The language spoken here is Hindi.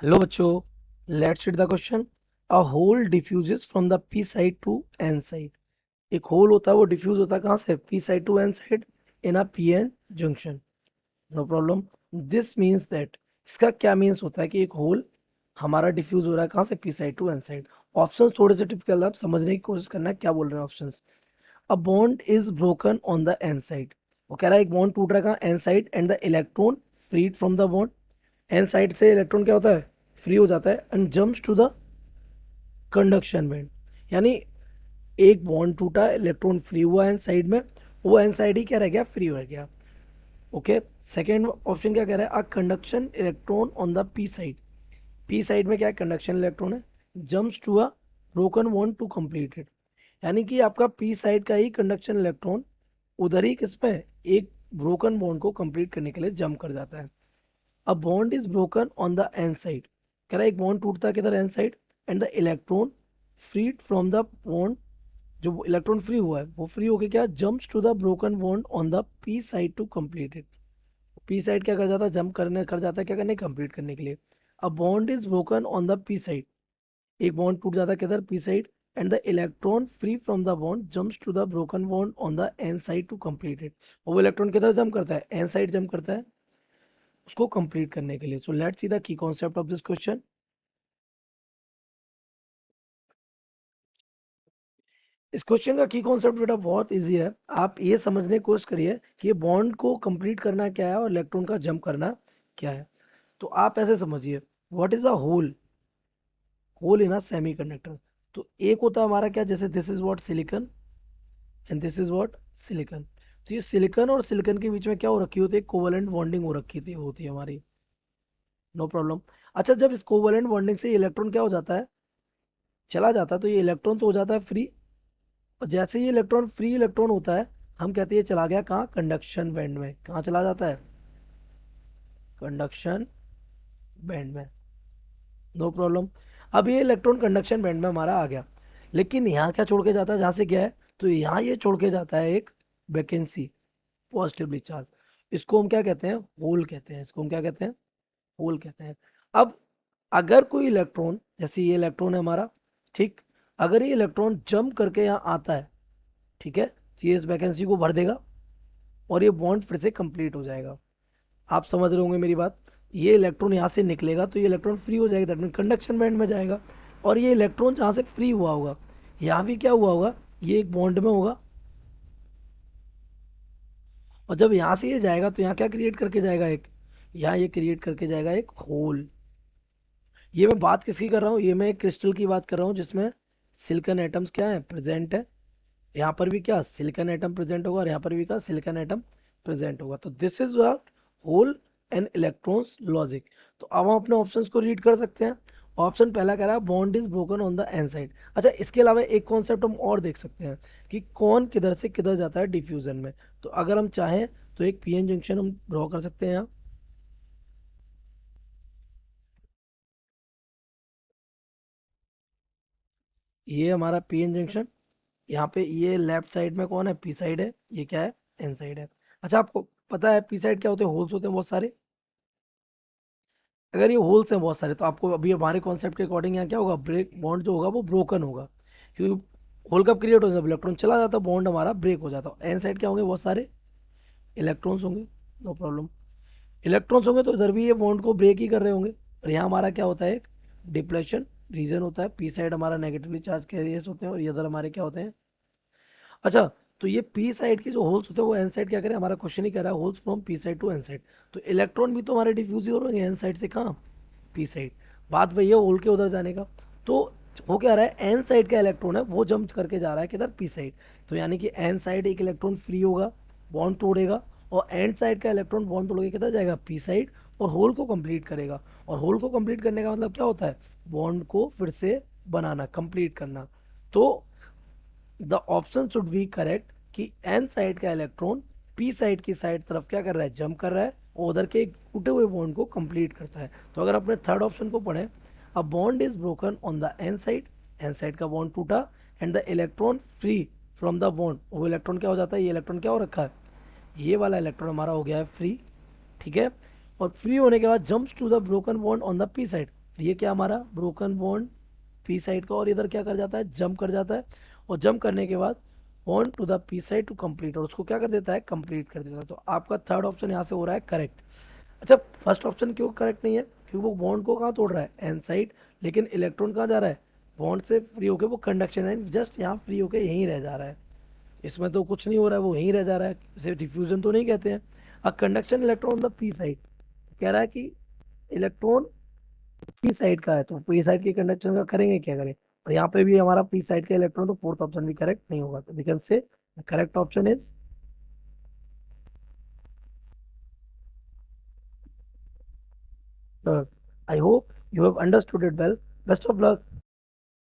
हेलो बच्चों, let's read the question. A hole diffuses from the P side to N side. एक होल होता है, वो डिफ्यूज होता है कहाँ से? P side to N side in a P N junction. No problem. This means that, इसका क्या मीन्स होता है कि एक होल हमारा डिफ्यूज हो रहा है कहाँ से? P side to N side. Option थोड़े से टिपिकल, आप समझने की कोशिश करना है क्या बोल रहे हैं options. A bond is broken on the N side. वो कह रहा है एक बॉन्ड टूट रहा है कहाँ? N side, and the electron freed from the bond. N side से इलेक्ट्रॉन क्या होता है? फ्री हो जाता है and jumps to the conduction band. यानी एक बॉन्ड टूटा, इलेक्ट्रॉन फ्री हुआ एन साइड में, वो एन साइड ही क्या रह गया? फ्री रह गया। ओके। सेकेंड ऑप्शन क्या कह रहा है? A conduction electron on the P side. P side में क्या है? कंडक्शन इलेक्ट्रॉन है। Jumps to a broken bond to complete it. यानी कि आपका पी साइड का ही कंडक्शन इलेक्ट्रॉन उधर ही किस पे? एक ब्रोकन बॉन्ड को कंप्लीट करने के लिए जंप कर जाता है। A bond is broken on the N side. कह रहा है एक बॉन्ड टूटता है किधर? N side, and the electron freed from the bond. जो इलेक्ट्रॉन फ्री हुआ है वो फ्री होके क्या? Jumps to the broken bond on the P side to complete it. P side क्या कर जाता है? जंप करने कर जाता है क्या करने? कंप्लीट करने के लिए। A bond is broken on the P side. एक बॉन्ड टूट जाता है किधर? P side, and the electron free from the bond jumps to the broken bond on the N side to complete it. और वो इलेक्ट्रॉन किधर जंप करता है? एन साइड जंप करता है उसको कंप्लीट करने के लिए। So let's see the key concept of this question. इस क्वेश्चन का की कॉन्सेप्ट बेटा बहुत इजी है। आप ये समझने की कोशिश करिए कि ये बॉन्ड को कंप्लीट करना क्या है और इलेक्ट्रॉन का जंप करना क्या है। तो आप ऐसे समझिए, what is a hole? Hole in a semiconductor. तो एक होता है हमारा क्या, जैसे this is what silicon, and this is what silicon. तो ये सिलिकॉन और सिलिकॉन के बीच में क्या हो रखी होती है? कोवलेंट बॉन्डिंग हो रखी थी, होती है हमारी। No problem. अच्छा, जब इस कोवलेंट बॉन्डिंग से इलेक्ट्रॉन क्या हो जाता है? चला जाता है, तो ये इलेक्ट्रॉन तो हो जाता है फ्री। और जैसे ही इलेक्ट्रॉन फ्री इलेक्ट्रॉन होता है, हम कहते हैं ये चला गया कहाँ? कंडक्शन बैंड में। कहाँ चला जाता है? कंडक्शन बैंड में। No problem. अब ये इलेक्ट्रॉन कंडक्शन बैंड में हमारा आ गया, लेकिन यहाँ क्या छोड़ के जाता है? जहाँ से गया है, तो यहाँ ये छोड़ के जाता है एक वैकेंसी, पॉजिटिवली चार्ज। इसको हम क्या कहते हैं? होल कहते हैं। इसको हम क्या कहते हैं? होल कहते हैं। अब अगर कोई इलेक्ट्रॉन, जैसे ये इलेक्ट्रॉन है हमारा, ठीक, अगर ये इलेक्ट्रॉन जंप करके यहाँ आता है, ठीक है, तो ये इस वैकेंसी को भर देगा और ये बॉन्ड फिर से कंप्लीट हो जाएगा। आप समझ रहे होंगे मेरी बात। ये इलेक्ट्रॉन यहाँ से निकलेगा तो ये इलेक्ट्रॉन फ्री हो जाएगा, दैट मीन कंडक्शन बैंड में जाएगा। और ये इलेक्ट्रॉन जहाँ से फ्री हुआ होगा, यहाँ भी क्या हुआ होगा? ये एक बॉन्ड में होगा। और जब यहाँ से ये जाएगा तो यहाँ क्या क्रिएट करके जाएगा? एक, यहाँ ये क्रिएट करके जाएगा एक होल। ये मैं बात किसकी कर रहा हूँ? ये मैं एक क्रिस्टल की बात कर रहा हूँ जिसमें सिलिकॉन एटम्स क्या है? प्रेजेंट है। यहाँ पर भी क्या सिलिकॉन एटम प्रेजेंट होगा, और यहाँ पर भी क्या सिलिकॉन एटम प्रेजेंट होगा। तो this is what hole and electrons logic. तो अब हम अपने ऑप्शंस को रीड कर सकते हैं। ऑप्शन पहला कह रहा है bond is broken on the N side. अच्छा, इसके अलावा एक कॉन्सेप्ट हम और देख सकते हैं कि कौन किधर से किधर जाता है डिफ्यूजन में। तो अगर हम चाहें तो एक पीएन जंक्शन हम ड्रॉ कर सकते हैं यहाँ। ये हमारा पीएन जंक्शन। यहाँ पे ये लेफ्ट साइड में कौन है? पी साइड है। ये क्या है? एन साइड है। अच्छा, आपको पता है पी साइड क्या होते हैं? होल्स होते हैं बहुत सारे। अगर ये होल्स हैं बहुत सारे, तो आपको अभी हमारे कॉन्सेप्ट के अकॉर्डिंग यहाँ क्या होगा? ब्रेक बॉन्ड जो होगा वो ब्रोकन होगा। क्योंकि होल कब क्रिएट हो जाता है? इलेक्ट्रॉन चला जाता है, बॉन्ड हमारा ब्रेक हो जाता है। एन साइड क्या होंगे? बहुत सारे इलेक्ट्रॉन्स होंगे। No problem. इलेक्ट्रॉन्स होंगे तो इधर भी ये बॉन्ड को ब्रेक ही कर रहे होंगे। और यहाँ हमारा क्या होता है? एक डिप्लेशन रीजन होता है। पी साइड हमारा नेगेटिवली चार्ज कैरियर्स होते हैं, और ये इधर हमारे क्या होते हैं? अच्छा, तो ये पी साइड के जो होल्स होते हैं वो एन साइड क्या करें? हमारा क्वेश्चन ही कह रहा है holes from P side to N side. तो इलेक्ट्रॉन भी तो हमारे डिफ्यूज ही हो रहे हैं एन साइड से कहाँ? P side. बात वही है होल के उधर जाने का। तो वो क्या रहा है? एन साइड का इलेक्ट्रॉन है वो जंप करके जा रहा है किधर? P side. तो यानी कि एन साइड एक इलेक्ट्रॉन फ्री होगा, बॉन्ड तोड़ेगा, और एंड साइड का इलेक्ट्रॉन बॉन्ड तोड़ के किधर जाएगा? पी साइड, और होल को कंप्लीट करेगा। और होल को कंप्लीट करने का मतलब क्या होता है? बॉन्ड को फिर से बनाना, कंप्लीट करना। तो the option should be correct कि एन साइड का इलेक्ट्रॉन पी साइड की साइड तरफ क्या कर रहा है? जंप कर रहा है, और उधर के एक टूटे हुए बॉन्ड को कंप्लीट करता है। तो अगर अपने थर्ड ऑप्शन को पढ़ें, a bond is broken on the N side. N side का बॉन्ड टूटा, and the electron free from the bond. वो इलेक्ट्रॉन क्या हो जाता है? ये इलेक्ट्रॉन क्या हो रखा है? ये वाला इलेक्ट्रॉन हमारा हो गया है फ्री। ठीक है। और फ्री होने के बाद jumps to the broken bond on the P side. ये क्या हमारा ब्रोकन बॉन्ड पी साइड का, और इधर क्या कर जाता है, जंप कर जाता है, और जंप करने के बाद bond to the P side to complete, और उसको क्या कर देता है, कंप्लीट कर देता है। तो आपका थर्ड ऑप्शन यहाँ से हो रहा है करेक्ट। अच्छा, फर्स्ट ऑप्शन क्यों करेक्ट नहीं है, क्योंकि वो बॉन्ड को कहाँ तोड़ रहा है, एन साइड, लेकिन इलेक्ट्रॉन कहाँ जा रहा है, बॉन्ड से फ्री होके वो कंडक्शन लाइन जस्ट यहाँ फ्री होके यहीं रह जा रहा है। इसमें तो कुछ नहीं हो रहा है, वो यहीं रह जा रहा है, इसे डिफ्यूजन तो नहीं कहते हैं। A conduction electron on the P side, कह रहा है कि इलेक्ट्रॉन पी साइड का है, तो पी साइड के कंडक्शन का करेंगे क्या करें, और यहाँ पे भी हमारा पी साइड का इलेक्ट्रॉन, तो फोर्थ ऑप्शन भी करेक्ट नहीं होगा, तो we can say correct option is. I hope you have understood it well. Best of luck.